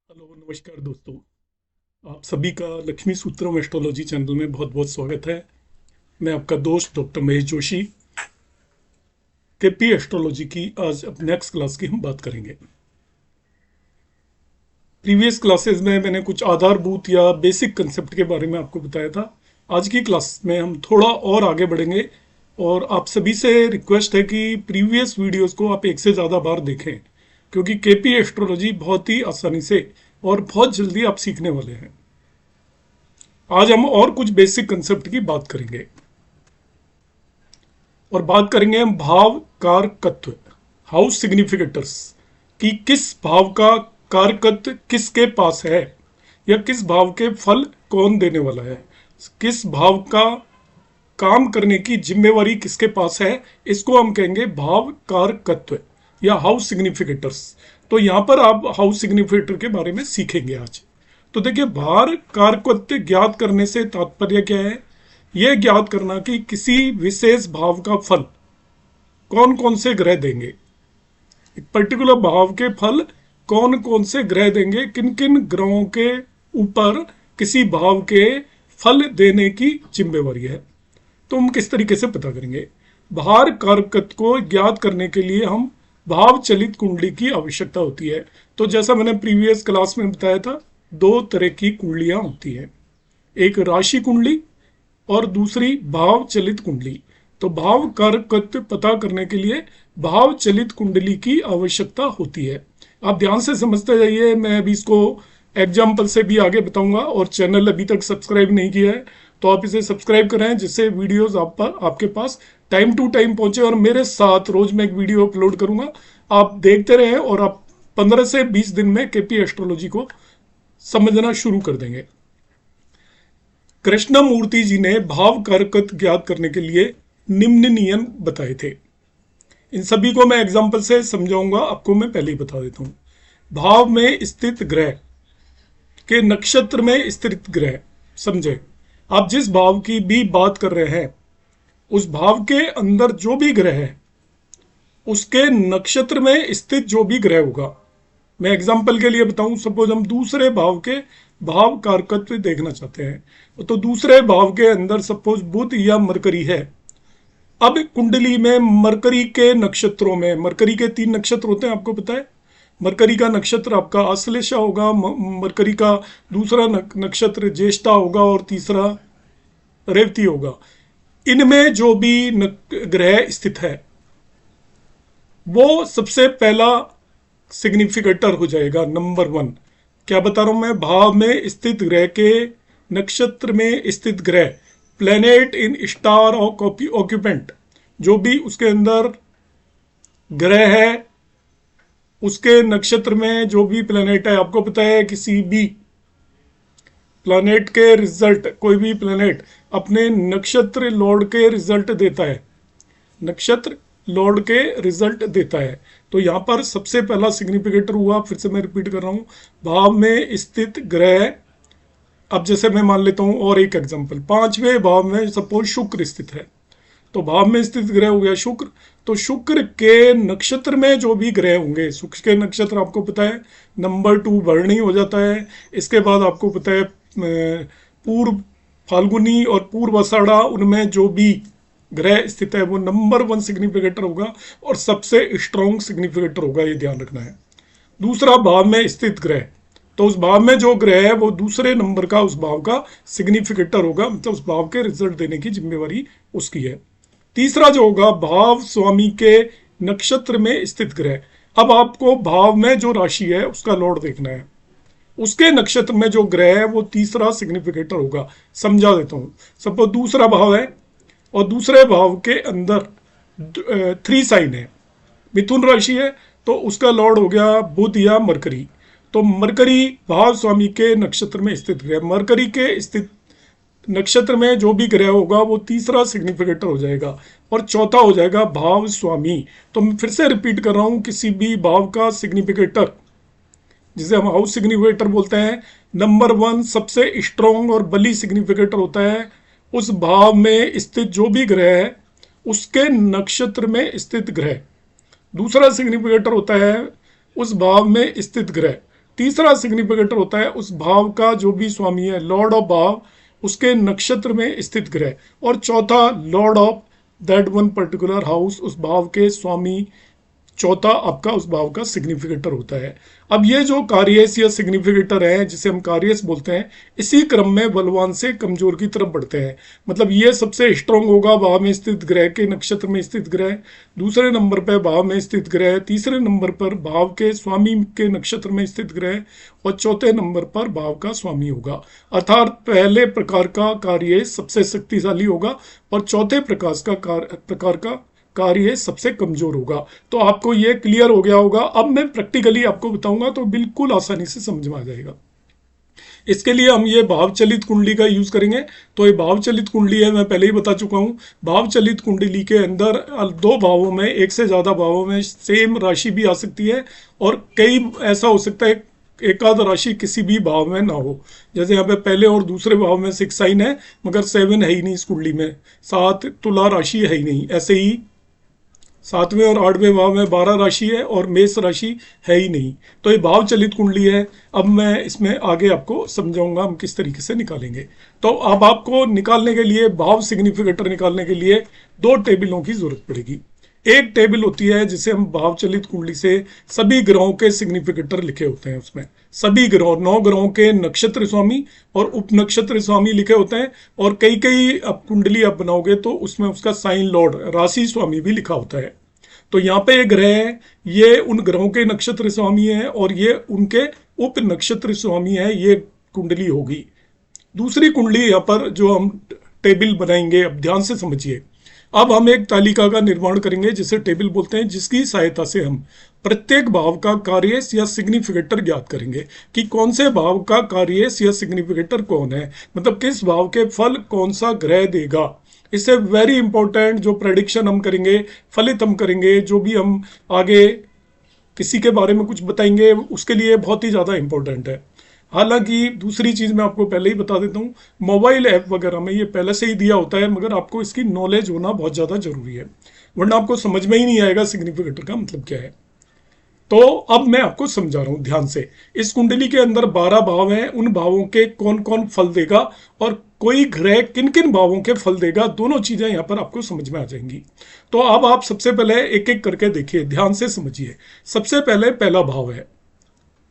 Hello नमस्कार दोस्तों। आप सभी का लक्ष्मी सूत्रम एस्ट्रोलॉजी चैनल में बहुत बहुत स्वागत है। मैं आपका दोस्त doctor Mahesh Joshi. KP astrology की आज अब नेक्स्ट क्लास की हम बात करेंगे। प्रीवियस क्लासेस में मैंने कुछ आधारभूत या बेसिक कंसेप्ट के बारे में आपको बताया था। आज की क्लास में हम थोड़ा और आगे बढ़ेंगे और आप सभी से रिक्वेस्ट है कि प्रीवियस वीडियोस को आप एक से ज़्यादा बार देखें, क्योंकि केपी एस्ट्रोलॉजी बहुत ही आसानी से और बहुत जल्दी आप सीखने वाले हैं। आज हम और कुछ बेसिक कंसेप्ट की बात करेंगे और बात करेंगे हम भाव कारकत्व, हाउस सिग्निफिकेटर्स, कि किस भाव का कारकत्व किसके पास है या किस भाव के फल कौन देने वाला है, किस भाव का काम करने की जिम्मेवारी किसके पास है। इसको हम कहेंगे भाव कारकत्व या हाउस सिग्निफिकेटर्स। तो यहां पर आप हाउस सिग्निफिकेटर के बारे में सीखेंगे आज। तो देखिए, भार कारकत्व ज्ञात करने से तात्पर्य क्या है? यह ज्ञात करना कि किसी विशेष भाव का फल कौन कौन से ग्रह देंगे, एक पर्टिकुलर भाव के फल कौन कौन से ग्रह देंगे, किन किन ग्रहों के ऊपर किसी भाव के फल देने की जिम्मेवारी है। तो हम किस तरीके से पता करेंगे? भार कारकत्व को ज्ञात करने के लिए हम भाव चलित कुंडली की आवश्यकता होती है। तो जैसा मैंने प्रीवियस क्लास में बताया था, दो तरह की कुंडलियां होती हैं, एक राशि कुंडली और दूसरी भाव चलित कुंडली। तो भाव कारकत्व पता करने के लिए भाव चलित कुंडली की आवश्यकता होती है। आप ध्यान से समझते जाइए, मैं अभी इसको एग्जाम्पल से भी आगे बताऊंगा। और चैनल अभी तक सब्सक्राइब नहीं किया है तो आप इसे सब्सक्राइब करें, जिससे वीडियोस आपके पास टाइम टू टाइम पहुंचे। और मेरे साथ रोज मैं एक वीडियो अपलोड करूंगा, आप देखते रहें और आप 15 से 20 दिन में केपी एस्ट्रोलॉजी को समझना शुरू कर देंगे। कृष्णमूर्ति जी ने भाव कारकत्व ज्ञात करने के लिए निम्न नियम बताए थे। इन सभी को मैं एग्जाम्पल से समझाऊंगा, आपको मैं पहले ही बता देता हूं। भाव में स्थित ग्रह के नक्षत्र में स्थित ग्रह, समझे, आप जिस भाव की भी बात कर रहे हैं उस भाव के अंदर जो भी ग्रह है उसके नक्षत्र में स्थित जो भी ग्रह होगा। मैं एग्जाम्पल के लिए बताऊं, सपोज हम दूसरे भाव के भाव कारकत्व देखना चाहते हैं, तो दूसरे भाव के अंदर सपोज बुध या मरकरी है। अब कुंडली में मरकरी के नक्षत्रों में, मरकरी के 3 नक्षत्र होते हैं, आपको पता है। मरकरी का नक्षत्र आपका आश्लेषा होगा, मरकरी का दूसरा नक्षत्र ज्येष्ठा होगा और तीसरा रेवती होगा। इनमें जो भी ग्रह स्थित है वो सबसे पहला सिग्निफिकेटर हो जाएगा, नंबर 1। क्या बता रहा हूं मैं? भाव में स्थित ग्रह के नक्षत्र में स्थित ग्रह, प्लेनेट इन स्टार ऑक्यूपेंट, जो भी उसके अंदर ग्रह है उसके नक्षत्र में जो भी प्लेनेट है। आपको पता है किसी भी प्लैनेट के रिजल्ट, कोई भी प्लैनेट अपने नक्षत्र लॉर्ड के रिजल्ट देता है, नक्षत्र लॉर्ड के रिजल्ट देता है। तो यहां पर सबसे पहला सिग्निफिकेटर हुआ, फिर से मैं रिपीट कर रहा हूं, भाव में स्थित ग्रह। अब जैसे मैं मान लेता हूं और एक एग्जांपल, 5वें भाव में सपोज शुक्र स्थित है, तो भाव में स्थित ग्रह हो गया शुक्र। तो शुक्र के नक्षत्र में जो भी ग्रह होंगे, शुक्र के नक्षत्र आपको पता है नंबर 2 भरणी हो जाता है। इसके बाद आपको पता है पूर्व फाल्गुनी और पूर्व आषाढ़ा, उनमें जो भी ग्रह स्थित है वो नंबर 1 सिग्निफिकेटर होगा और सबसे स्ट्रॉन्ग सिग्निफिकेटर होगा, ये ध्यान रखना है। दूसरा भाव में स्थित ग्रह, तो उस भाव में जो ग्रह है वो दूसरे नंबर का उस भाव का सिग्निफिकेटर होगा, मतलब उस भाव के रिजल्ट देने की जिम्मेवारी उसकी है। तीसरा जो होगा, भाव स्वामी के नक्षत्र में स्थित ग्रह। अब आपको भाव में जो राशि है उसका लॉर्ड देखना है, उसके नक्षत्र में जो ग्रह है वो तीसरा सिग्निफिकेटर होगा। समझा देता हूं, सपोज दूसरा भाव है और दूसरे भाव के अंदर 3 साइन है, मिथुन राशि है, तो उसका लॉर्ड हो गया बुध या मरकरी। तो मरकरी भाव स्वामी के नक्षत्र में स्थित ग्रह, मरकरी के स्थित नक्षत्र में जो भी ग्रह होगा वो तीसरा सिग्निफिकेटर हो जाएगा और चौथा हो जाएगा भाव स्वामी। तो मैं फिर से रिपीट कर रहा हूं, किसी भी भाव का सिग्निफिकेटर, जिसे हम हाउस सिग्निफिकेटर बोलते हैं, नंबर 1 सबसे स्ट्रॉन्ग और बली सिग्निफिकेटर होता है उस भाव में स्थित जो भी ग्रह है उसके नक्षत्र में स्थित ग्रह। दूसरा सिग्निफिकेटर होता है उस भाव में स्थित ग्रह, तीसरा सिग्निफिकेटर होता है उस भाव का जो भी स्वामी है, लॉर्ड ऑफ भाव, उसके नक्षत्र में स्थित ग्रह। और चौथा, Lord of that one particular house, उस भाव के स्वामी, चौथा आपका उस भाव का सिग्निफिकेटर होता है। अब ये जो कार्यस या सिग्निफिकेटर है जिसे हम कार्यस बोलते हैं, इसी क्रम में बलवान से कमजोर की तरफ बढ़ते हैं। मतलब ये सबसे स्ट्रांग होगा भाव में स्थित ग्रह के नक्षत्र में स्थित ग्रह, दूसरे नंबर पर भाव में स्थित ग्रह, तीसरे नंबर पर भाव के स्वामी के नक्षत्र में स्थित ग्रह, और चौथे नंबर पर भाव का स्वामी होगा। अर्थात पहले प्रकार का कार्य सबसे शक्तिशाली होगा और चौथे प्रकार का कार्य सबसे कमजोर होगा। तो आपको ये क्लियर हो गया होगा। अब मैं प्रैक्टिकली आपको बताऊंगा तो बिल्कुल आसानी से समझ में आ जाएगा। इसके लिए हम ये भाव चलित कुंडली का यूज करेंगे। तो ये भाव चलित कुंडली है, मैं पहले ही बता चुका हूं। भाव चलित कुंडली के अंदर दो भावों में, एक से ज्यादा भावों में सेम राशि भी आ सकती है, और कई ऐसा हो सकता है एकाध राशि किसी भी भाव में ना हो। जैसे यहाँ पे पहले और दूसरे भाव में 6 साइन है, मगर 7 है ही नहीं इस कुंडली में, 7 तुला राशि है ही नहीं। ऐसे ही 7वें और 8वें भाव में 12 राशि है और मेष राशि है ही नहीं। तो ये भाव चलित कुंडली है। अब मैं इसमें आगे आपको समझाऊंगा हम किस तरीके से निकालेंगे। तो अब आपको निकालने के लिए, भाव सिग्निफिकेटर निकालने के लिए 2 टेबलों की जरूरत पड़ेगी। एक टेबल होती है जिसे हम भाव चलित कुंडली से सभी ग्रहों के सिग्निफिकेटर लिखे होते हैं, उसमें सभी ग्रहों, 9 ग्रहों के नक्षत्र स्वामी और उप नक्षत्र स्वामी लिखे होते हैं। और कई कई अब कुंडली आप बनाओगे तो उसमें उसका साइन लॉर्ड, राशि स्वामी भी लिखा होता है। तो यहाँ पे ये ग्रह है, ये उन ग्रहों के नक्षत्र स्वामी है और ये उनके उप नक्षत्र स्वामी है। ये कुंडली होगी। दूसरी कुंडली यहाँ पर जो हम टेबल बनाएंगे, अब ध्यान से समझिए। अब हम एक तालिका का निर्माण करेंगे जिसे टेबल बोलते हैं, जिसकी सहायता से हम प्रत्येक भाव का कार्य या सिग्निफिकेटर ज्ञात करेंगे कि कौन से भाव का कार्य या सिग्निफिकेटर कौन है, मतलब किस भाव के फल कौन सा ग्रह देगा। इससे वेरी इंपॉर्टेंट जो प्रेडिक्शन हम करेंगे, फलित हम करेंगे, जो भी हम आगे किसी के बारे में कुछ बताएंगे, उसके लिए बहुत ही ज़्यादा इंपॉर्टेंट है। हालांकि दूसरी चीज़ मैं आपको पहले ही बता देता हूँ, मोबाइल ऐप वगैरह में ये पहले से ही दिया होता है, मगर आपको इसकी नॉलेज होना बहुत ज़्यादा जरूरी है, वरना आपको समझ में ही नहीं आएगा सिग्निफिकेटर का मतलब क्या है। तो अब मैं आपको समझा रहा हूं ध्यान से। इस कुंडली के अंदर 12 भाव हैं, उन भावों के कौन कौन फल देगा और कोई ग्रह किन किन भावों के फल देगा, दोनों चीजें यहां पर आपको समझ में आ जाएंगी। तो अब आप सबसे पहले एक एक करके देखिए, ध्यान से समझिए। सबसे पहले पहला भाव है,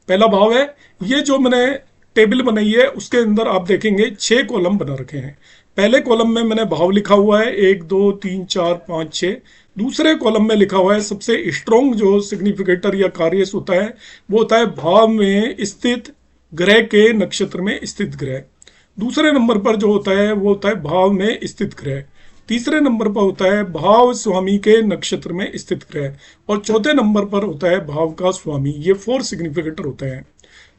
पहला भाव है ये जो मैंने टेबल बनाई है, उसके अंदर आप देखेंगे 6 कॉलम बना रखे हैं। पहले कॉलम में मैंने भाव लिखा हुआ है 1 2 3 4 5 6। दूसरे कॉलम में लिखा हुआ है सबसे स्ट्रॉन्ग जो सिग्निफिकेटर या कार्य होता है वो होता है भाव में स्थित ग्रह के नक्षत्र में स्थित ग्रह। दूसरे नंबर पर जो होता है वो होता है भाव में स्थित ग्रह। तीसरे नंबर पर होता है भाव स्वामी के नक्षत्र में स्थित ग्रह, और चौथे नंबर पर होता है भाव का स्वामी। ये 4 सिग्निफिकेटर होते हैं।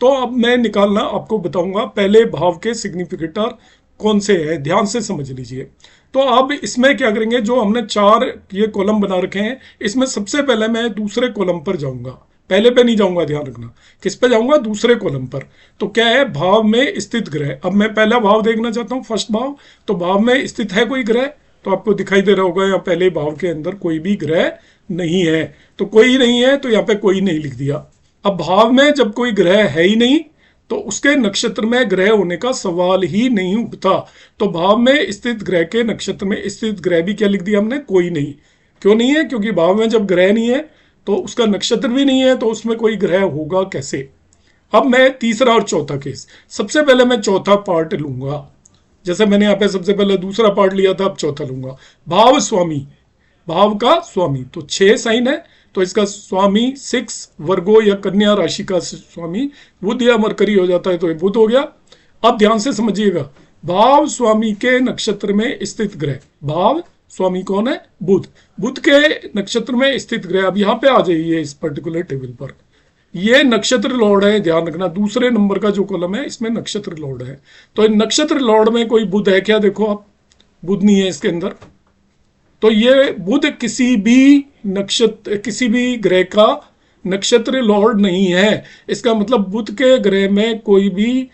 तो अब मैं निकालना आपको बताऊंगा पहले भाव के सिग्निफिकेटर कौन से हैं, ध्यान से समझ लीजिए। तो अब इसमें क्या करेंगे, जो हमने 4 ये कॉलम बना रखे हैं, इसमें सबसे पहले मैं दूसरे कॉलम पर जाऊंगा, पहले पे नहीं जाऊंगा, ध्यान रखना। किस पे जाऊंगा? दूसरे कॉलम पर। तो क्या है? भाव में स्थित ग्रह। अब मैं पहला भाव देखना चाहता हूं, फर्स्ट भाव। तो भाव में स्थित है कोई ग्रह? तो आपको दिखाई दे रहा होगा यहाँ पहले भाव के अंदर कोई भी ग्रह नहीं है। तो कोई नहीं है तो यहाँ पे कोई नहीं लिख दिया। अब भाव में जब कोई ग्रह है ही नहीं तो उसके नक्षत्र में ग्रह होने का सवाल ही नहीं उठता। तो भाव में स्थित ग्रह के नक्षत्र में स्थित ग्रह भी क्या लिख दिया हमने? कोई नहीं। क्यों नहीं है? क्योंकि भाव में जब ग्रह नहीं है तो उसका नक्षत्र भी नहीं है, तो उसमें कोई ग्रह होगा कैसे। अब मैं तीसरा और चौथा केस, सबसे पहले मैं चौथा पार्ट लूंगा। जैसे मैंने यहाँ पे सबसे पहले दूसरा पार्ट लिया था, अब चौथा लूंगा। भाव स्वामी, भाव का स्वामी। तो 6 साइन है तो इसका स्वामी 6 वर्गो या कन्या राशि का स्वामी बुध या मरकरी हो जाता है, तो ये बुध हो गया। अब ध्यान से समझिएगा, भाव स्वामी के नक्षत्र में स्थित ग्रह, भाव स्वामी कौन है? बुध। बुध के नक्षत्र में स्थित ग्रह। अब यहाँ पे आ जाइए इस पर्टिकुलर टेबल पर, ये नक्षत्र लॉर्ड है, ध्यान रखना। दूसरे नंबर का जो कॉलम है इसमें नक्षत्र लॉर्ड है। तो नक्षत्र लॉर्ड में कोई बुध है क्या? देखो आप, बुध नहीं है इसके अंदर। तो ये बुध किसी भी नक्षत्र, किसी भी ग्रह का नक्षत्र लॉर्ड नहीं है। इसका मतलब बुध के ग्रह में कोई भी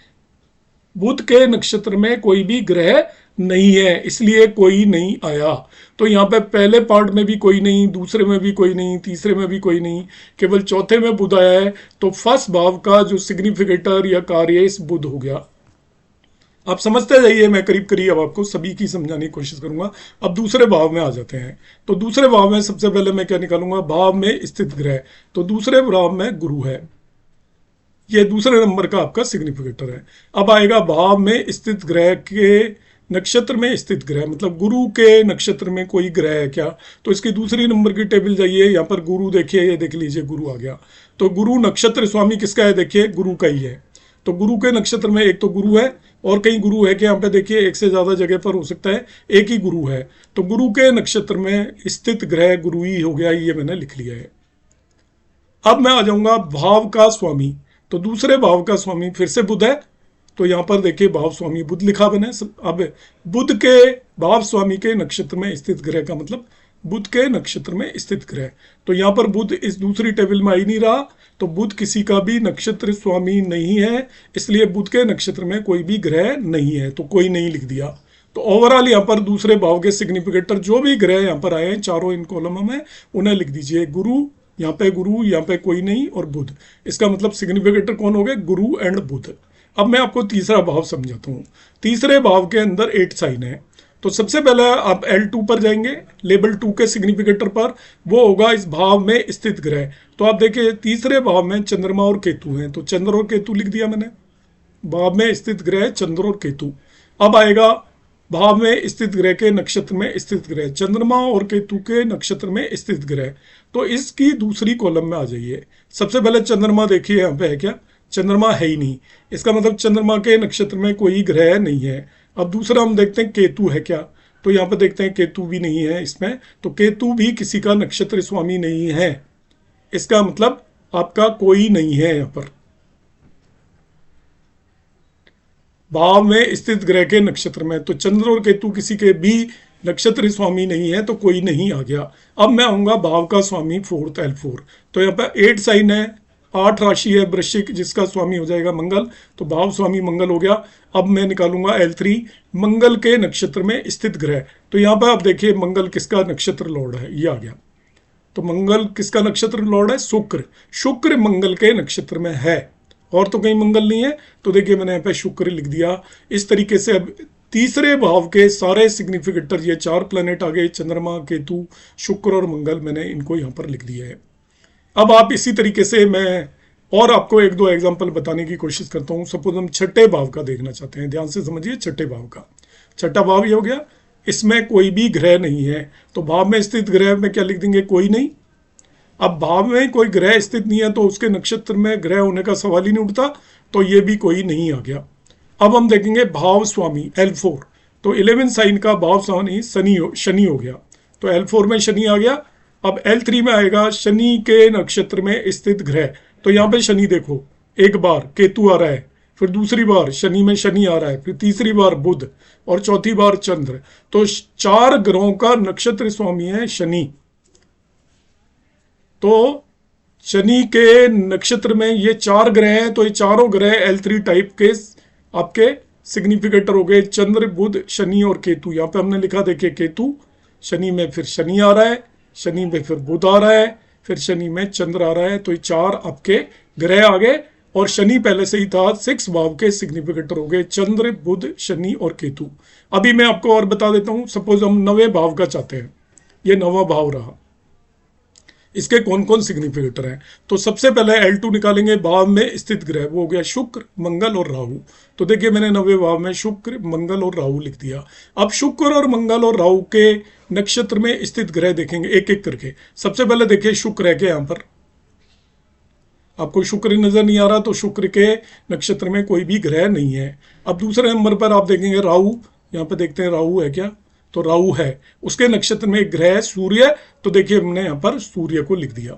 बुध के नक्षत्र में कोई भी ग्रह नहीं है, इसलिए कोई नहीं आया। तो यहाँ पे पहले पार्ट में भी कोई नहीं, दूसरे में भी कोई नहीं, तीसरे में भी कोई नहीं, केवल चौथे में बुध आया है। तो फर्स्ट भाव का जो सिग्निफिकेटर या कार्य इस बुध हो गया। आप समझते जाइए, मैं करीब करीब अब आपको सभी की समझाने की कोशिश करूंगा। अब दूसरे भाव में आ जाते हैं। तो दूसरे भाव में सबसे पहले मैं क्या निकालूंगा, भाव में स्थित ग्रह। तो दूसरे भाव में गुरु है, ये दूसरे नंबर का आपका सिग्निफिकेटर है। अब आएगा भाव में स्थित ग्रह के नक्षत्र में स्थित ग्रह, मतलब गुरु के नक्षत्र में कोई ग्रह है क्या। तो इसकी दूसरी नंबर की टेबल जाइए, यहाँ पर गुरु देखिए, ये देख लीजिए गुरु आ गया। तो गुरु नक्षत्र स्वामी किसका है, देखिए गुरु का ही है। तो गुरु के नक्षत्र में एक तो गुरु है, और कई गुरु है कि यहाँ पे देखिए एक से ज्यादा जगह पर हो सकता है, एक ही गुरु है। तो गुरु के नक्षत्र में स्थित ग्रह गुरु ही हो गया, ये मैंने लिख लिया है। अब मैं आ जाऊंगा भाव का स्वामी। तो दूसरे भाव का स्वामी फिर से बुध है। तो यहां पर देखिए भाव स्वामी बुध लिखा बने। अब बुध के भाव स्वामी के नक्षत्र में स्थित ग्रह का मतलब बुध के नक्षत्र में स्थित ग्रह। तो यहां पर बुध इस दूसरी टेबल में आ ही नहीं रहा, तो बुध किसी का भी नक्षत्र स्वामी नहीं है, इसलिए बुध के नक्षत्र में कोई भी ग्रह नहीं है, तो कोई नहीं लिख दिया। तो ओवरऑल यहाँ पर दूसरे भाव के सिग्निफिकेटर जो भी ग्रह यहाँ पर आए हैं चारों इन कॉलम में, उन्हें लिख दीजिए। गुरु, यहाँ पे गुरु, यहाँ पे कोई नहीं, और बुध। इसका मतलब सिग्निफिकेटर कौन हो गए, गुरु एंड बुध। अब मैं आपको तीसरा भाव समझाता हूँ। तीसरे भाव के अंदर 8 साइन है। तो सबसे पहले आप L2 पर जाएंगे, लेवल 2 के सिग्निफिकेटर पर, वो होगा इस भाव में स्थित ग्रह। तो आप देखिए तीसरे भाव में चंद्रमा और केतु हैं, तो चंद्र और केतु लिख दिया मैंने। भाव में स्थित ग्रह चंद्र और केतु। अब आएगा भाव में स्थित ग्रह के नक्षत्र में स्थित ग्रह, चंद्रमा और केतु के नक्षत्र में स्थित ग्रह। तो इसकी दूसरी कॉलम में आ जाइए। सबसे पहले चंद्रमा देखिए, यहाँ पे है क्या, चंद्रमा है ही नहीं, इसका मतलब चंद्रमा के नक्षत्र में कोई ग्रह नहीं है। अब दूसरा हम देखते हैं केतु है क्या, तो यहाँ पे देखते हैं केतु भी नहीं है इसमें, तो केतु भी किसी का नक्षत्र स्वामी नहीं है, इसका मतलब आपका कोई नहीं है यहाँ पर। भाव में स्थित ग्रह के नक्षत्र में, तो चंद्र और केतु किसी के भी नक्षत्र स्वामी नहीं है, तो कोई नहीं आ गया। अब मैं आऊंगा भाव का स्वामी फोर्थ, L4। तो यहाँ पर 8 साइन है, 8 राशि है वृश्चिक, जिसका स्वामी हो जाएगा मंगल, तो भाव स्वामी मंगल हो गया। अब मैं निकालूंगा L3, मंगल के नक्षत्र में स्थित ग्रह। तो यहाँ पर आप देखिए मंगल किसका नक्षत्र लॉर्ड है, ये आ गया। तो मंगल किसका नक्षत्र लॉर्ड है, शुक्र। शुक्र मंगल के नक्षत्र में है, और तो कहीं मंगल नहीं है, तो देखिए मैंने यहाँ पे शुक्र लिख दिया। इस तरीके से अब तीसरे भाव के सारे सिग्निफिकेटर, ये 4 प्लैनेट आ गए, चंद्रमा, केतु, शुक्र और मंगल, मैंने इनको यहाँ पर लिख दिया है। अब आप इसी तरीके से मैं और आपको 1-2 एग्जाम्पल बताने की कोशिश करता हूँ। सपोज हम छठे भाव का देखना चाहते हैं, ध्यान से समझिए। छठे भाव का छठा भाव ये हो गया, इसमें कोई भी ग्रह नहीं है, तो भाव में स्थित ग्रह में क्या लिख देंगे, कोई नहीं। अब भाव में कोई ग्रह स्थित नहीं है, तो उसके नक्षत्र में ग्रह होने का सवाल ही नहीं उठता, तो ये भी कोई नहीं आ गया। अब हम देखेंगे भाव स्वामी L4। तो 11 साइन का भाव स्वामी शनि हो गया, तो L4 में शनि आ गया। अब L3 में आएगा शनि के नक्षत्र में स्थित ग्रह। तो यहाँ पे शनि देखो, एक बार केतु आ रहा है, फिर दूसरी बार शनि में शनि आ रहा है, फिर तीसरी बार बुध, और चौथी बार चंद्र। तो 4 ग्रहों का नक्षत्र स्वामी है शनि। तो शनि के नक्षत्र में ये 4 ग्रह हैं, तो ये चारों ग्रह L3 टाइप के आपके सिग्निफिकेटर हो गए, चंद्र, बुध, शनि और केतु। यहाँ पे हमने लिखा देखिए केतु, शनि में फिर शनि आ रहा है, शनि में फिर बुध आ रहा है, फिर शनि में चंद्र आ रहा है। तो ये 4 आपके ग्रह आ गए, और शनि पहले से ही था। 6 भाव के सिग्निफिकेटर हो गए, चंद्र, बुध, शनि और केतु। अभी मैं आपको और बता देता हूं। सपोज हम 9वें भाव का चाहते हैं, ये 9वां भाव रहा, इसके कौन कौन सिग्निफिकेटर हैं। तो सबसे पहले L2 निकालेंगे, भाव में स्थित ग्रह, वो हो गया शुक्र, मंगल और राहु। तो देखिए मैंने 9वें भाव में शुक्र, मंगल और राहु लिख दिया। अब शुक्र और मंगल और राहु के नक्षत्र में स्थित ग्रह देखेंगे एक एक करके। सबसे पहले देखिए शुक्र है क्या, यहाँ पर आपको शुक्र नजर नहीं आ रहा, तो शुक्र के नक्षत्र में कोई भी ग्रह नहीं है। अब दूसरे नंबर पर आप देखेंगे राहु, यहाँ पे देखते हैं राहु है क्या, तो राहु है, उसके नक्षत्र में एक ग्रह है सूर्य, तो देखिए हमने यहाँ पर सूर्य को लिख दिया।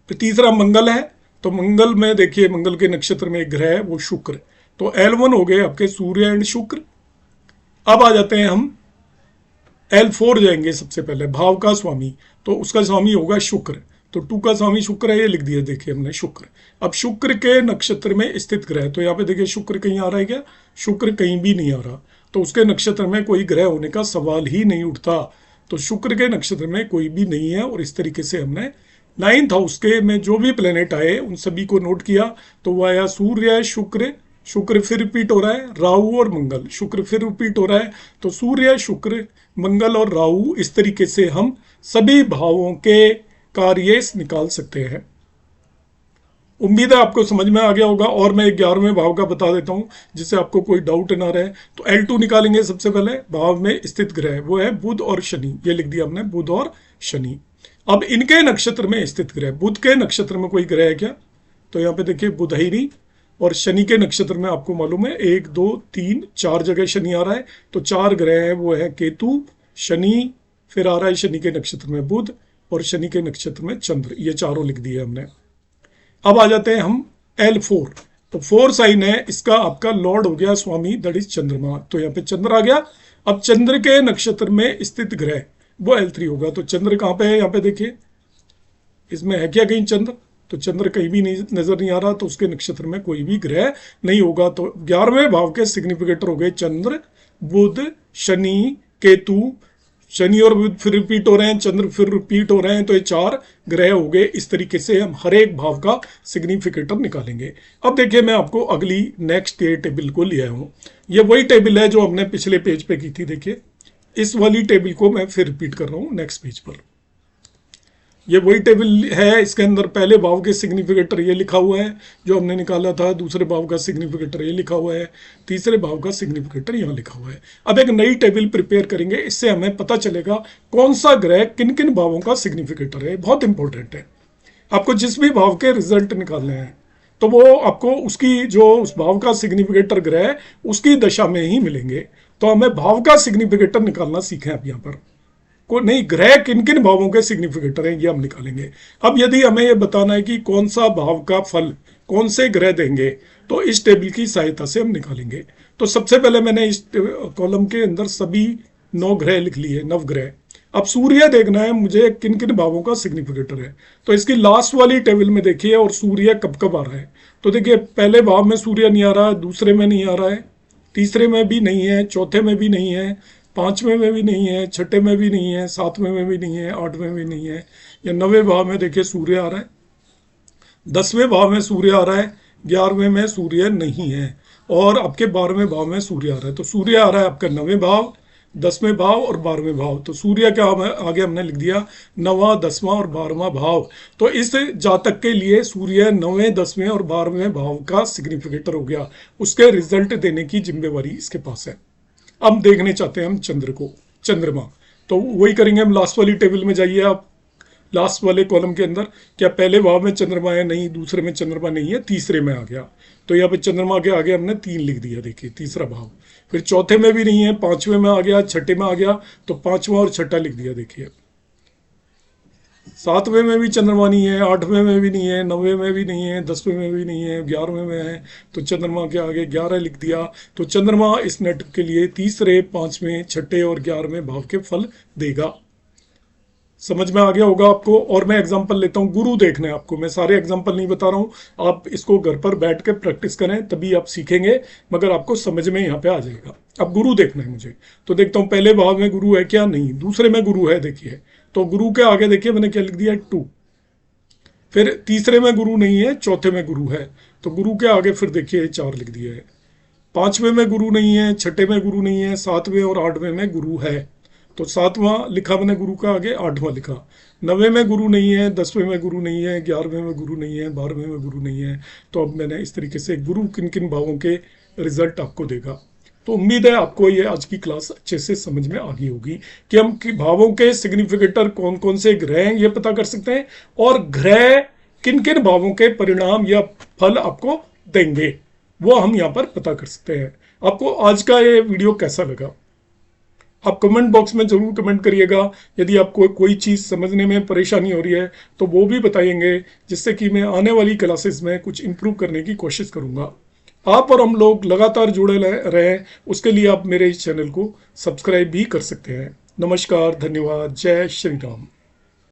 फिर तीसरा मंगल है, तो मंगल में देखिए मंगल के नक्षत्र में एक ग्रह है, वो शुक्र। तो L1 हो गए आपके सूर्य एंड शुक्र। अब आ जाते हैं हम L4 जाएंगे। सबसे पहले भाव का स्वामी, तो उसका स्वामी होगा शुक्र। तो 2 का स्वामी शुक्र है, ये लिख दिया देखिए हमने शुक्र। अब शुक्र के नक्षत्र में स्थित ग्रह, तो यहाँ पे देखिए शुक्र कहीं आ रहा है क्या? शुक्र कहीं भी नहीं आ रहा, तो उसके नक्षत्र में कोई ग्रह होने का सवाल ही नहीं उठता। तो शुक्र के नक्षत्र में कोई भी नहीं है। और इस तरीके से हमने 9th हाउस के में जो भी प्लेनेट आए उन सभी को नोट किया। तो वो आया सूर्य, शुक्र, शुक्र फिर रिपीट हो रहा है, राहु और मंगल, शुक्र फिर रिपीट हो रहा है। तो सूर्य, शुक्र, मंगल और राहु, इस तरीके से हम सभी भावों के कार्य निकाल सकते हैं। उम्मीद है आपको समझ में आ गया होगा। और मैं 11वें भाव का बता देता हूं जिससे आपको कोई डाउट ना रहे। तो L2 निकालेंगे सबसे पहले। भाव में स्थित ग्रह वो है बुध और शनि, ये लिख दिया हमने, बुध और शनि। अब इनके नक्षत्र में स्थित ग्रह, बुध के नक्षत्र में कोई ग्रह है क्या? तो यहाँ पे देखिए बुध ही नहीं। और शनि के नक्षत्र में आपको मालूम है 1 2 3 4 जगह शनि आ रहा है। तो 4 ग्रह है, वो है केतु, शनि, फिर आ रहा है शनि के नक्षत्र में बुध और शनि के नक्षत्र में चंद्र, ये चारों लिख दिए हमने। अब आ जाते हैं हम L4। तो 4 साइन है, इसका आपका लॉर्ड हो गया स्वामी, दैट इज चंद्रमा। तो यहाँ पे चंद्र आ गया। अब चंद्र के नक्षत्र में स्थित ग्रह वो L3 होगा। तो चंद्र कहाँ पे है? यहाँ पे देखिए, इसमें है क्या कहीं चंद्र? तो चंद्र कहीं भी नहीं नजर नहीं आ रहा, तो उसके नक्षत्र में कोई भी ग्रह नहीं होगा। तो 11वें भाव के सिग्निफिकेटर हो गए चंद्र, बुध, शनि, केतु। शनि और बुध फिर रिपीट हो रहे हैं, चंद्र फिर रिपीट हो रहे हैं, तो ये 4 ग्रह हो गए। इस तरीके से हम हर एक भाव का सिग्निफिकेटर निकालेंगे। अब देखिए मैं आपको अगली नेक्स्ट ये टेबल को ले आया हूं। ये वही टेबल है जो हमने पिछले पेज पे की थी। देखिए इस वाली टेबल को मैं फिर रिपीट कर रहा हूं नेक्स्ट पेज पर। ये वही टेबल है, इसके अंदर पहले भाव के सिग्निफिकेटर ये लिखा हुआ है जो हमने निकाला था, दूसरे भाव का सिग्निफिकेटर ये लिखा हुआ है, तीसरे भाव का सिग्निफिकेटर यहाँ लिखा हुआ है। अब एक नई टेबल प्रिपेयर करेंगे, इससे हमें पता चलेगा कौन सा ग्रह किन किन भावों का सिग्निफिकेटर है। बहुत इंपॉर्टेंट है। आपको जिस भी भाव के रिजल्ट निकालने हैं तो वो आपको उसकी जो उस भाव का सिग्निफिकेटर ग्रह है उसकी दशा में ही मिलेंगे। तो हमें भाव का सिग्निफिकेटर निकालना सीखें आप यहाँ पर। को नहीं, ग्रह किन किन भावों के सिग्निफिकेटर हैं ये हम निकालेंगे। अब यदि हमें ये बताना है कि कौन सा भाव का फल कौन से ग्रह देंगे तो इस टेबल की सहायता से हम निकालेंगे। तो सबसे पहले मैंने इस कॉलम के अंदर सभी 9 ग्रह लिख लिए, नवग्रह। अब सूर्य देखना है मुझे किन किन भावों का सिग्निफिकेटर है। तो इसकी लास्ट वाली टेबल में देखिए और सूर्य कब कब आ रहा है। तो देखिए पहले भाव में सूर्य नहीं आ रहा है, दूसरे में नहीं आ रहा है, तीसरे में भी नहीं है, चौथे में भी नहीं है, 5वें में भी नहीं है, 6ठे में भी नहीं है, 7वें में भी नहीं है, 8वें में भी नहीं है। या 9वें भाव में देखिए सूर्य आ रहा है, 10वें भाव में सूर्य आ रहा है, 11वें में सूर्य नहीं है और आपके 12वें भाव में सूर्य आ रहा है। तो सूर्य आ रहा है आपका 9वें भाव, 10वें भाव और 12वें भाव। तो सूर्य क्या आगे हमने लिख दिया 9वां, 10वां और 12वां भाव। तो इस जातक के लिए सूर्य 9वें, 10वें और 12वें भाव का सिग्निफिकेटर हो गया। उसके रिजल्ट देने की जिम्मेवारी इसके पास है। अब देखने चाहते हैं हम चंद्र को, चंद्रमा। तो वही करेंगे हम, लास्ट वाली टेबल में जाइए आप, लास्ट वाले कॉलम के अंदर। क्या पहले भाव में चंद्रमा है? नहीं। दूसरे में चंद्रमा नहीं है, तीसरे में आ गया। तो यहाँ पे चंद्रमा के आगे हमने 3 लिख दिया, देखिए तीसरा भाव। फिर चौथे में भी नहीं है, 5वें में आ गया, 6ठे में आ गया, तो 5वां और 6ठा लिख दिया। देखिए 7वें में भी चंद्रमा नहीं है, 8वें में भी नहीं है, 9वें में भी नहीं है, 10वें में भी नहीं है, 11वें में है। तो चंद्रमा के आगे 11 लिख दिया। तो चंद्रमा इस नाटक के लिए तीसरे, 5वें, 6ठे और 11वें भाव के फल देगा। समझ में आ गया होगा आपको। और मैं एग्जांपल लेता हूं, गुरु देखना है आपको। मैं सारे एग्जांपल नहीं बता रहा हूं, आप इसको घर पर बैठ के प्रैक्टिस करें तभी आप सीखेंगे, मगर आपको समझ में यहाँ पे आ जाएगा। अब गुरु देखना है मुझे, तो देखता हूँ पहले भाव में गुरु है क्या? नहीं। दूसरे में गुरु है, देखिए। तो गुरु के आगे देखिए मैंने क्या लिख दिया, 2। फिर तीसरे में गुरु नहीं है, चौथे में गुरु है, तो गुरु के आगे फिर देखिए 4 लिख दिया है। 5वें में गुरु नहीं है, 6ठे में गुरु नहीं है, 7वें और 8वें में गुरु है। तो 7वां लिखा मैंने गुरु का आगे, 8वां लिखा। 9वें में गुरु नहीं है, 10वें में गुरु नहीं है, 11वें में गुरु नहीं है, 12वें में गुरु नहीं है। तो अब मैंने इस तरीके से गुरु किन किन भावों के रिजल्ट आपको देगा। तो उम्मीद है आपको ये आज की क्लास अच्छे से समझ में आ गई होगी कि हम भावों के सिग्निफिकेटर कौन कौन से ग्रह हैं ये पता कर सकते हैं, और ग्रह किन किन भावों के परिणाम या फल आपको देंगे वो हम यहाँ पर पता कर सकते हैं। आपको आज का ये वीडियो कैसा लगा आप कमेंट बॉक्स में जरूर कमेंट करिएगा। यदि आपको कोई चीज़ समझने में परेशानी हो रही है तो वो भी बताएंगे, जिससे कि मैं आने वाली क्लासेस में कुछ इम्प्रूव करने की कोशिश करूंगा। आप और हम लोग लगातार जुड़े रहें, उसके लिए आप मेरे इस चैनल को सब्सक्राइब भी कर सकते हैं। नमस्कार, धन्यवाद, जय श्री राम।